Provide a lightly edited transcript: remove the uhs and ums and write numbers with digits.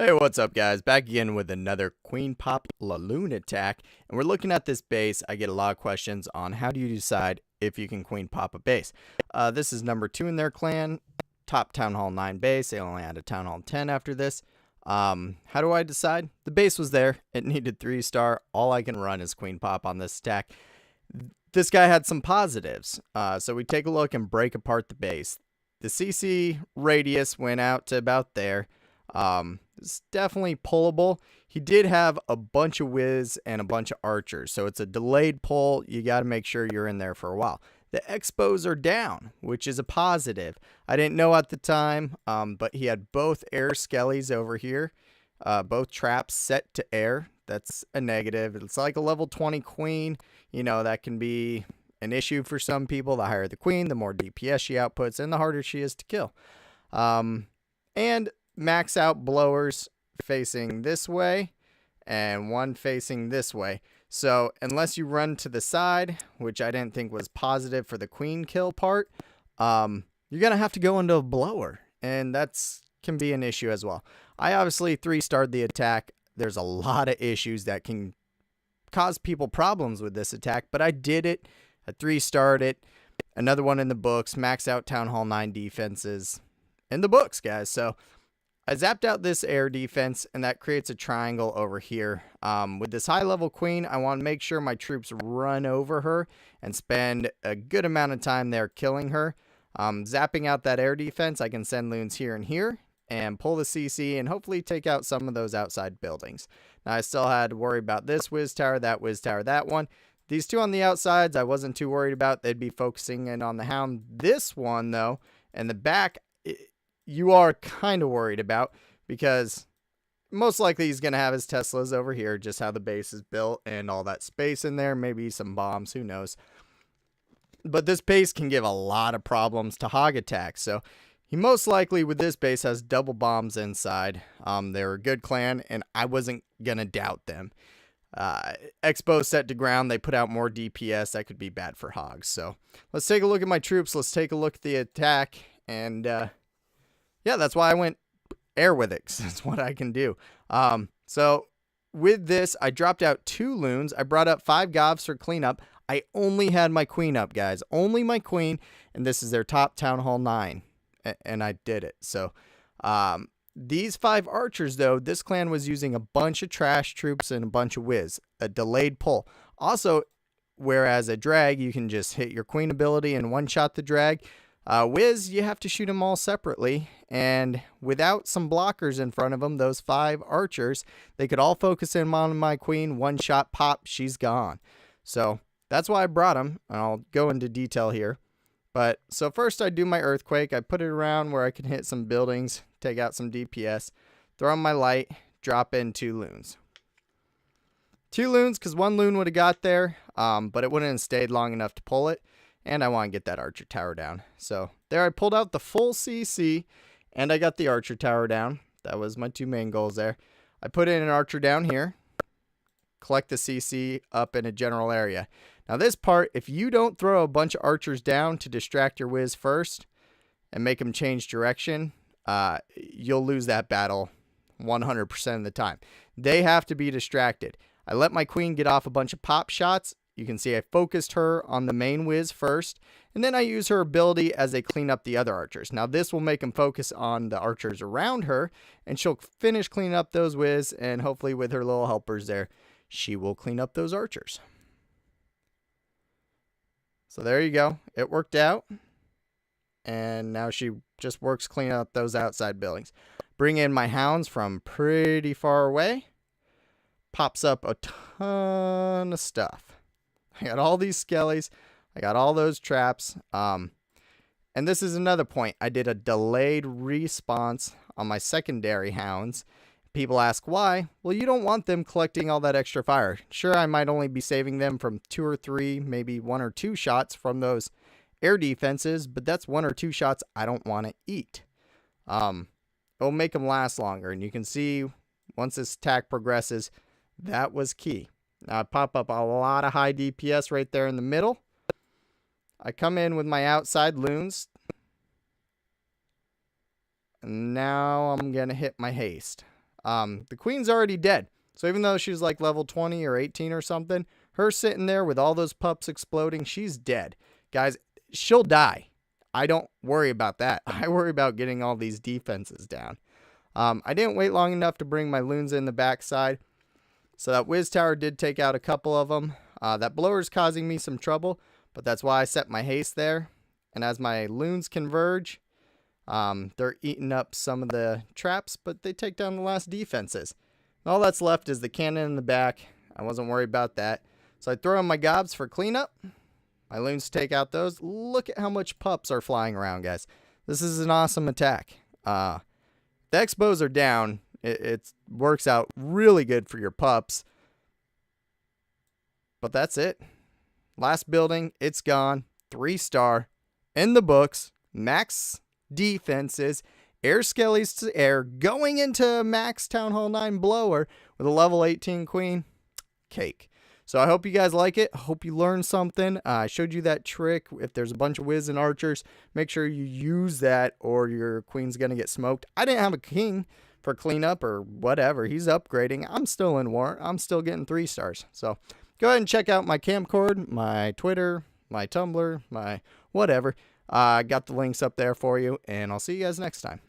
Hey, what's up, guys? Back again with another Queen Pop LaLoon attack, and we're looking at this base. I get a lot of questions on how do you decide if you can Queen Pop a base. This is number 2 in their clan, top Town Hall 9 base. They only had a Town Hall 10 after this. How do I decide? The base was there. It needed 3-star. All I can run is Queen Pop on this attack. This guy had some positives, so we take a look and break apart the base. The CC radius went out to about there. It's definitely pullable. He did have a bunch of whiz and a bunch of archers, so it's a delayed pull. You got to make sure you're in there for a while. The expos are down, which is a positive. I didn't know at the time, but he had both air skellies over here, both traps set to air. That's a negative. It's like a level 20 queen. You know, that can be an issue for some people. The higher the queen, the more DPS she outputs, and the harder she is to kill. And max out blowers facing this way and one facing this way. So unless you run to the side, which I didn't think was positive for the queen kill part, you're going to have to go into a blower, and that's can be an issue as well. I obviously 3-starred the attack. There's a lot of issues that can cause people problems with this attack, but I did it. I 3-starred it. Another one in the books. Max out Town Hall 9 defenses in the books, guys. So I zapped out this air defense, and that creates a triangle over here. With this high-level queen, I want to make sure my troops run over her and spend a good amount of time there killing her. Zapping out that air defense, I can send loons here and here and pull the CC and hopefully take out some of those outside buildings. Now, I still had to worry about this whiz tower, that one. These two on the outsides, I wasn't too worried about. They'd be focusing in on the hound. This one, though, and the back, you are kind of worried about, because most likely he's going to have his Teslas over here, just how the base is built and all that space in there, maybe some bombs, who knows. But this base can give a lot of problems to hog attacks, so he most likely with this base has double bombs inside. They're a good clan, and I wasn't going to doubt them. Expo set to ground, they put out more DPS. That could be bad for hogs. So let's take a look at my troops. Let's take a look at the attack, and yeah, that's why I went air with it. That's what I can do. So with this, I dropped out 2 loons. I brought up 5 govs for cleanup. I only had my queen up, guys. Only my queen, and this is their top Town Hall 9, and I did it. So these 5 archers, though, this clan was using a bunch of trash troops and a bunch of whiz. A delayed pull. Also, whereas a drag, you can just hit your queen ability and one-shot the drag. Whiz, you have to shoot them all separately, and without some blockers in front of them, those 5 archers, they could all focus in on my queen, one shot pop, she's gone. So that's why I brought them, and I'll go into detail here. But so first I do my earthquake. I put it around where I can hit some buildings, take out some DPS, throw on my light, drop in 2 loons. 2 loons, because 1 loon would have got there, but it wouldn't have stayed long enough to pull it. And I want to get that archer tower down. So there I pulled out the full CC, and I got the archer tower down. That was my 2 main goals there. I put in an archer down here, collect the CC up in a general area. Now this part, if you don't throw a bunch of archers down to distract your whiz first and make them change direction, you'll lose that battle 100% of the time. They have to be distracted. I let my queen get off a bunch of pop shots. You can see I focused her on the main whiz first, and then I use her ability as they clean up the other archers. Now this will make them focus on the archers around her, and she'll finish cleaning up those whiz, and hopefully with her little helpers there, she will clean up those archers. So there you go. It worked out, and now she just works cleaning up those outside buildings. Bring in my hounds from pretty far away. Pops up a ton of stuff. I got all these skellies. I got all those traps. And this is another point. I did a delayed response on my secondary hounds. People ask why. Well, you don't want them collecting all that extra fire. Sure, I might only be saving them from 2 or 3, maybe 1 or 2 shots from those air defenses, but that's 1 or 2 shots I don't want to eat. It'll make them last longer. And you can see once this attack progresses, that was key. Now I pop up a lot of high DPS right there in the middle. I come in with my outside loons. And now I'm going to hit my haste. The queen's already dead. So even though she's like level 20 or 18 or something, her sitting there with all those pups exploding, she's dead. Guys, she'll die. I don't worry about that. I worry about getting all these defenses down. I didn't wait long enough to bring my loons in the backside. So that whiz tower did take out a couple of them. That blower's causing me some trouble, but that's why I set my haste there. And as my loons converge, they're eating up some of the traps, but they take down the last defenses. And all that's left is the cannon in the back. I wasn't worried about that. So I throw in my gobs for cleanup. My loons take out those. Look at how much pups are flying around, guys. This is an awesome attack. The expos are down. It works out really good for your pups. But that's it. Last building, it's gone. 3-star. In the books. Max defenses. Air skellies to air. Going into max Town Hall 9 blower with a level 18 queen. Cake. So I hope you guys like it. I hope you learned something. I showed you that trick. If there's a bunch of whiz and archers, make sure you use that or your queen's going to get smoked. I didn't have a king for cleanup or whatever. He's upgrading. I'm still in war. I'm still getting 3 stars. So go ahead and check out my Kamcord, my Twitter, my Tumblr, my whatever. I got the links up there for you, and I'll see you guys next time.